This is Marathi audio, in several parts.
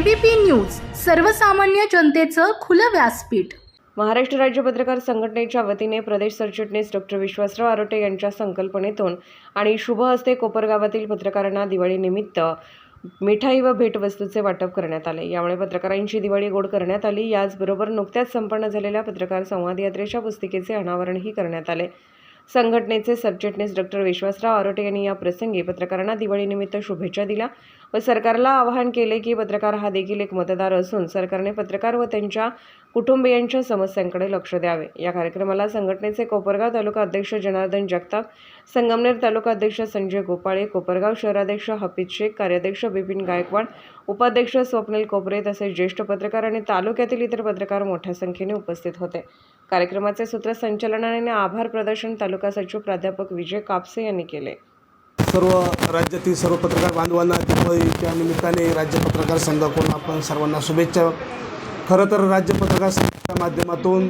ABP न्यूज सर्वसामान्य जनतेचं खुलं व्यासपीठ। महाराष्ट्र राज्य पत्रकार संघटनेच्या वतीने प्रदेश सरचिटणीस डॉक्टर विश्वासराव आरोटे यांच्या संकल्पनेतून आणि शुभ हस्ते कोपरगावातील पत्रकारांना दिवाळीनिमित्त मिठाई व भेटवस्तूचे वाटप करण्यात आले। यामुळे पत्रकारांची दिवाळी गोड करण्यात आली। याचबरोबर नुकत्याच संपन्न झालेल्या पत्रकार संवाद यात्रेच्या पुस्तिकेचे अनावरणही करण्यात आले। संघटनेचे सरचिटणीस डॉक्टर विश्वासराव आरोटे यांनी या प्रसंगी पत्रकारांना दिवाळीनिमित्त शुभेच्छा दिल्या व सरकारला आवाहन केले की पत्रकार हा देखील एक मतदार असून सरकारने पत्रकार व त्यांच्या कुटुंबियांच्या समस्यांकडे लक्ष द्यावे। या कार्यक्रमाला संघटनेचे कोपरगाव तालुका अध्यक्ष जनार्दन जगताप, संगमनेर तालुका अध्यक्ष संजय गोपाळे, कोपरगाव शहराध्यक्ष हफीज शेख, कार्याध्यक्ष बिपिन गायकवाड, उपाध्यक्ष स्वप्नील कोपरे तसेच ज्येष्ठ पत्रकार आणि तालुक्यातील इतर पत्रकार मोठ्या संख्येने उपस्थित होते। कार्यक्रमाचे सूत्रसंचालनाने आभार प्रदर्शन तालुका सचिव प्राध्यापक विजय कापसे यांनी केले। सर्व राज्यातील सर्व पत्रकार बांधवांना दिवाळीच्या निमित्ताने राज्य पत्रकार संघाकडून आपण सर्वांना शुभेच्छा। खरं तर राज्य पत्रकार संघाच्या माध्यमातून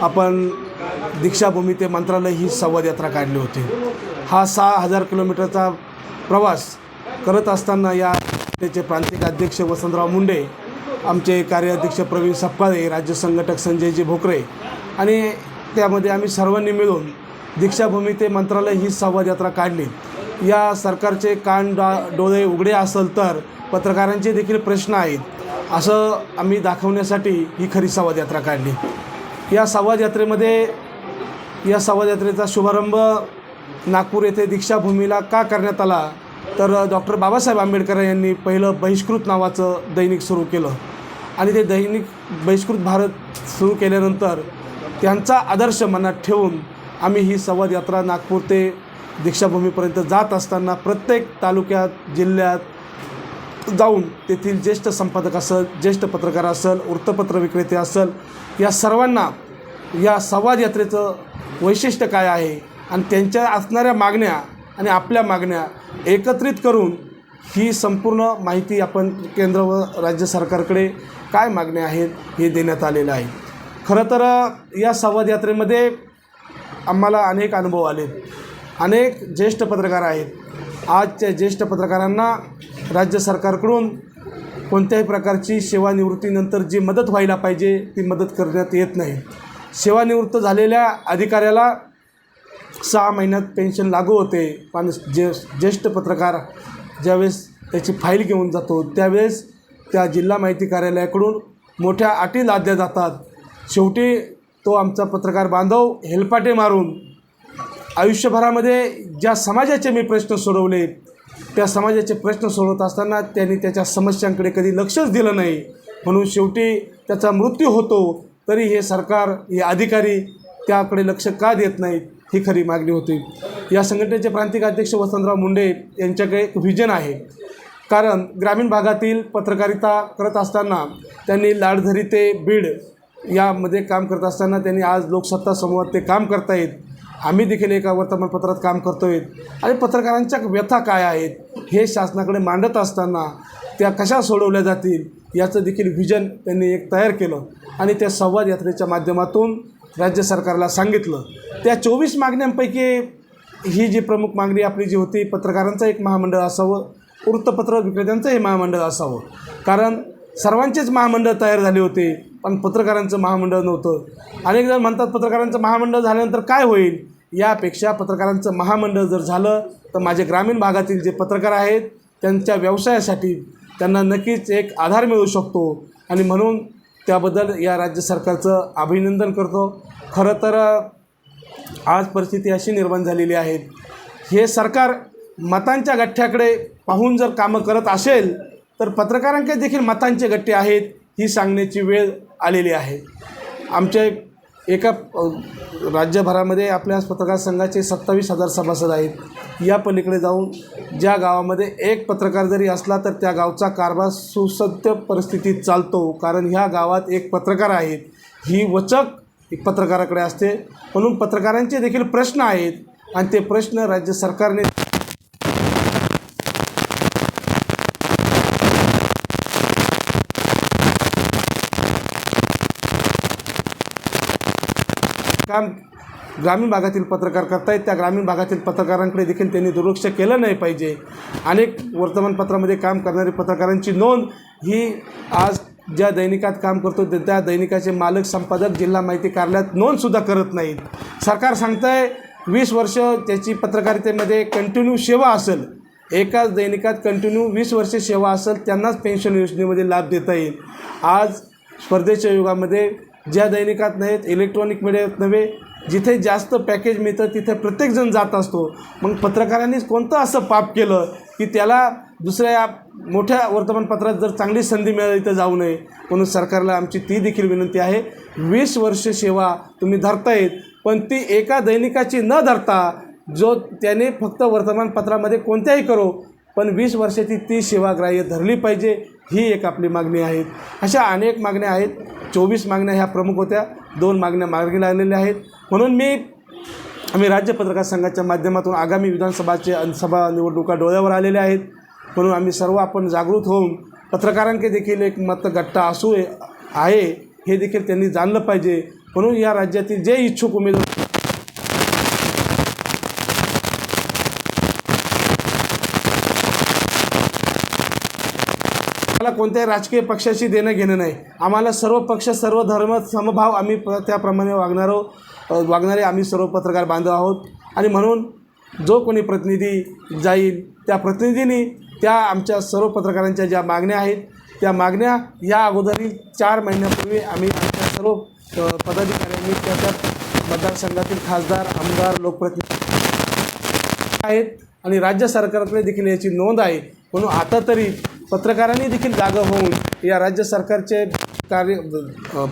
आपण दीक्षाभूमी ते मंत्रालय ही संवाद यात्रा काढली होती। हा 6000 किलोमीटरचा प्रवास करत असताना या त्याचे प्रांतिक अध्यक्ष वसंतराव मुंडे, आमचे कार्याध्यक्ष प्रवीण सपकाळे, राज्य संघटक संजयजी भोकरे आणि त्यामध्ये आम्ही सर्वांनी मिळून दीक्षाभूमी ते मंत्रालय ही संवाद यात्रा काढली। या सरकारचे कान डोळे उघडे असेल तर पत्रकारांचे देखील प्रश्न आहेत असं आम्ही दाखवण्यासाठी ही खरी संवाद यात्रा काढली। या संवाद यात्रेचा शुभारंभ नागपूर येथे दीक्षाभूमीला का करण्यात आला तर डॉक्टर बाबासाहेब आंबेडकर यांनी पहिलं बहिष्कृत नावाचं दैनिक सुरू केलं आणि ते दैनिक बहिष्कृत भारत सुरू केल्यानंतर त्यांचा आदर्श मनात ठेवून आम्ही ही संवाद यात्रा नागपूर ते दीक्षाभूमीपर्यंत जात असताना प्रत्येक तालुक्यात जिल्ह्यात जाऊन तेथील ज्येष्ठ संपादक असेल, ज्येष्ठ पत्रकार असेल, वृत्तपत्र विक्रेते असेल, या सर्वांना या संवाद यात्रेचं वैशिष्ट्य काय आहे आणि त्यांच्या असणाऱ्या मागण्या आणि आपल्या मागण्या एकत्रित करून ही संपूर्ण माहिती आपण केंद्र व राज्य सरकारकडे काय मागण्या आहेत हे देण्यात आलेलं आहे। खरं तर या संवाद यात्रेमध्ये आम्हाला अनेक अनुभव आले। अनेक ज्येष्ठ पत्रकार आहेत। आजच्या ज्येष्ठ पत्रकारांना राज्य सरकारकडून कोणत्याही प्रकारची सेवानिवृत्तीनंतर जी मदत व्हायला पाहिजे ती मदत करण्यात येत नाही। सेवानिवृत्त झालेल्या अधिकाऱ्याला 6 महिन्यात पेन्शन लागू होते, पण ज्येष्ठ पत्रकार ज्यावेळेस त्याची फाईल घेऊन जातो त्यावेळेस त्या जिल्हा माहिती कार्यालयाकडून मोठ्या अटी लादल्या जातात। शेवटी तो आमचा पत्रकार बांधव हेलपाटे मारून आयुष्यभरामध्ये ज्या समाजाचे मी प्रश्न सोडवले त्या समाजाचे प्रश्न सोडवत असताना त्यांनी त्याच्या समस्यांकडे कधी लक्षच दिलं नाही, म्हणून शेवटी त्याचा मृत्यू होतो तरी हे सरकार, हे अधिकारी त्याकडे लक्ष का देत नाहीत ही खरी मागणी होती। या संघटनेचे प्रांतिक अध्यक्ष वसंतराव मुंडे यांच्याकडे एक व्हिजन आहे, कारण ग्रामीण भागातील पत्रकारिता करत असताना त्यांनी लाडधरी ते बीड यामध्ये काम करत असताना त्यांनी आज लोकसत्ता समूहात ते काम करतायत। आम्ही देखील एका वर्तमानपत्रात काम करतोय आणि पत्रकारांच्या व्यथा काय आहेत हे शासनाकडे मांडत असताना त्या कशा सोडवल्या जातील याचं देखील व्हिजन त्यांनी एक तयार केलं आणि त्या संवाद यात्रेच्या माध्यमातून राज्य सरकारला सांगितलं। त्या 24 मागण्यांपैकी ही जी प्रमुख मागणी आपली जी होती, पत्रकारांचं एक महामंडळ असावं, वृत्तपत्र विक्रेत्यांचंही महामंडळ असावं, कारण सर्वांचेच महामंडळ तयार झाले होते पण पत्रकारांचं महामंडळ नव्हतं। अनेक जण म्हणतात पत्रकारांचं महामंडळ झाल्यानंतर काय होईल, यापेक्षा पत्रकारांचं महामंडळ जर झालं तर माझे ग्रामीण भागातील जे पत्रकार आहेत त्यांच्या व्यवसायासाठी त्यांना नक्कीच एक आधार मिळू शकतो आणि म्हणून त्याबद्दल या राज्य सरकारचं अभिनंदन करतो। खरं तर आज परिस्थिती अशी निर्माण झालेली आहे, हे सरकार मतांच्या गठ्ठ्याकडे पाहून जर कामं करत असेल तर पत्रकारांकडे देखील मतांचे गठ्ठे आहेत ही सांगण्याची वेळ आलेली आहे। आमच्या एका राज्यभरामध्ये आपल्या पत्रकार संघाचे 27,000 सभासद आहेत। या पलीकडे जाऊन ज्या गावामध्ये एक पत्रकार जरी असला तर त्या गावचा कारभार सुसह्य परिस्थितीत चालतो, कारण ह्या गावात एक पत्रकार आहेत ही वचक एक पत्रकाराकडे असते। म्हणून पत्रकारांचे देखील प्रश्न आहेत आणि ते प्रश्न राज्य सरकारने काम ग्रामीण भागातील पत्रकार करतायत त्या ग्रामीण भागातील पत्रकारांकडे देखील त्यांनी दुर्लक्ष केलं नाही पाहिजे. अनेक वर्तमानपत्रामध्ये काम करणारी पत्रकारांची नोंद ही आज ज्या दैनिकात काम करतो त्या दैनिकाचे मालक संपादक जिल्हा माहिती कार्यालयात नोंदसुद्धा करत नाहीत. सरकार सांगतं आहे 20 वर्ष त्याची पत्रकारितेमध्ये कंटिन्यू सेवा असेल, एकाच दैनिकात कंटिन्यू 20 वर्षे सेवा असेल त्यांनाच पेन्शन योजनेमध्ये लाभ देता येईल. आज स्पर्धेच्या युगामध्ये ज्या दैनिकात नाहीत, इलेक्ट्रॉनिक मीडियात नव्हे, जिथे जास्त पॅकेज मिळतं तिथे प्रत्येकजण जात असतो. मग पत्रकारांनी कोणतं असं पाप केलं की त्याला दुसऱ्या मोठ्या वर्तमानपत्रात जर चांगली संधी मिळाली तर जाऊ नये. म्हणून सरकारला आमची ती देखील विनंती आहे, 20 वर्ष सेवा तुम्ही धरतायत, पण ती एका दैनिकाची न धरता जो त्याने फक्त वर्तमानपत्रामध्ये कोणत्याही करो पण 20 वर्षाची ती सेवाग्राह्य धरली पाहिजे, ही एक आपली मागणी आहे. अशा अनेक मागण्या आहेत. 24 मागण्या ह्या प्रमुख होत्या, 2 मागण्या मार्गी लागलेल्या आहेत. म्हणून आम्ही राज्य पत्रकार संघाच्या माध्यमातून आगामी विधानसभा निवडणुका डोळ्यावर आलेल्या आहेत. म्हणून आम्ही सर्व आपण जागृत होऊन पत्रकारांकडे देखील एक मतगट्टा आहे हे देखील त्यांनी जाणलं पाहिजे. म्हणून या राज्यातील जे इच्छुक उमेदवार आम्हाला कोणत्याही राजकीय पक्षाशी देणं घेणं नाही. आम्हाला सर्व पक्ष सर्व धर्म समभाव आम्ही त्याप्रमाणे वागणारे आम्ही सर्व पत्रकार बांधव आहोत. आणि म्हणून जो कोणी प्रतिनिधी जाईल त्या प्रतिनिधींनी त्या आमच्या सर्व पत्रकारांच्या ज्या मागण्या आहेत त्या मागण्या या अगोदरील 4 महिन्यापूर्वी आम्ही आमच्या सर्व पदाधिकाऱ्यांनी त्या मतदारसंघातील खासदार, आमदार, लोकप्रतिनिधी आहेत आणि राज्य सरकारकडे देखील याची नोंद आहे. म्हणून आता तरी पत्रकारांनी देखील जागं होऊन या राज्य सरकारचे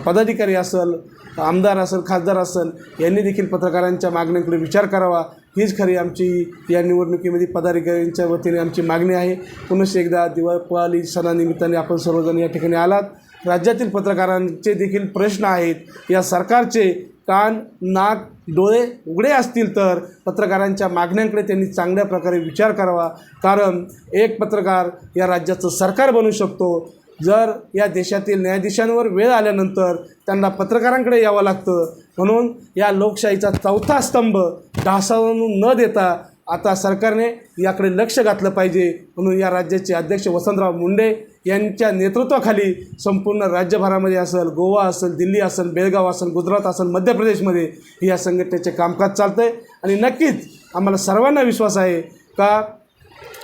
पदाधिकारी असेल, आमदार असेल, खासदार असेल, यांनी देखील पत्रकारांच्या मागण्यांकडे विचार करावा. हीच खरी आमची या निवडणुकीमध्ये पदाधिकाऱ्यांच्या वतीने आमची मागणी आहे. पुन्हा एकदा दिवाळी सणानिमित्ताने आपण सर्वजण या ठिकाणी आलात. राज्यातील पत्रकारांचे देखील प्रश्न आहेत. या सरकारचे कान, नाक, डोळे उघडे असतील तर पत्रकारांच्या मागण्यांकडे त्यांनी चांगल्या प्रकारे विचार करावा. कारण एक पत्रकार या राज्याचं सरकार बनू शकतो. जर या देशातील न्यायाधीशांवर वेळ आल्यानंतर त्यांना पत्रकारांकडे यावं लागतं. म्हणून या लोकशाहीचा 4था स्तंभ ढासळून न देता आता सरकारने याकडे लक्ष घातलं पाहिजे. म्हणून या राज्याचे अध्यक्ष वसंतराव मुंडे यांच्या नेतृत्वाखाली संपूर्ण राज्यभरामध्ये असेल, गोवा असेल, दिल्ली असेल, बेळगाव असेल, गुजरात असेल, मध्य प्रदेशमध्ये या संघटनेचे कामकाज चालतं आहे. आणि नक्कीच आम्हाला सर्वांना विश्वास आहे का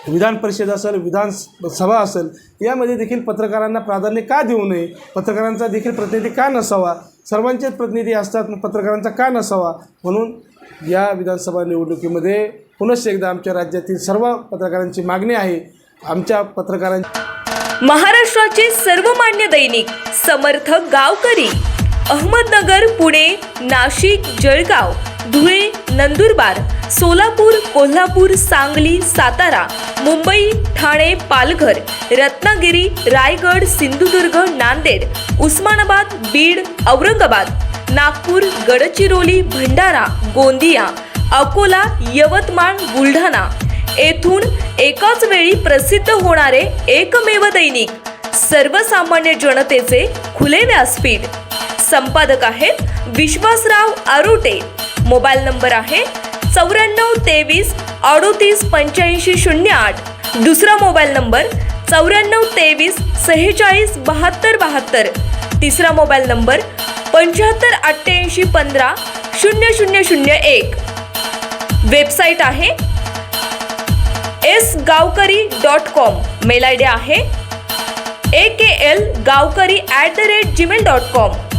विधान परिषद असेल, विधानसभा असेल, यामध्ये देखील पत्रकारांना प्राधान्य का देऊ नये, पत्रकारांचा देखील प्रतिनिधी का नसावा, सर्वांचेच प्रतिनिधी असतात मग पत्रकारांचा का नसावा. म्हणून या विधानसभा निवडणुकीमध्ये पुन्हा एकदा आमच्या राज्यातील सर्व पत्रकारांची मागणी आहे. आमच्या पत्रकारांची महाराष्ट्राचे सर्वमान्य दैनिक समर्थ गावकरी अहमदनगर, पुणे, नाशिक, जळगाव, धुळे, नंदुरबार, सोलापूर, कोल्हापूर, सांगली, सातारा, मुंबई, ठाणे, पालघर, रत्नागिरी, रायगड, सिंधुदुर्ग, नांदेड, उस्मानाबाद, बीड, औरंगाबाद, नागपूर, गडचिरोली, भंडारा, गोंदिया, अकोला, यवतमाळ, बुलढाणा येथून एकाच वेळी प्रसिद्ध होणारे एकमेव दैनिक सर्वसामान्य जनतेचे खुले व्यासपीठ. संपादक आहेत विश्वासराव आरोटे. मोबाईल नंबर आहे 94 23 38 85 08. दुसरा मोबाईल नंबर 94 23 46 72 72. तिसरा मोबाईल नंबर 75 88 15 0001. वेबसाईट आहे sgavkari.com. मेल आय डी आहे akl gavkari@gmail.com.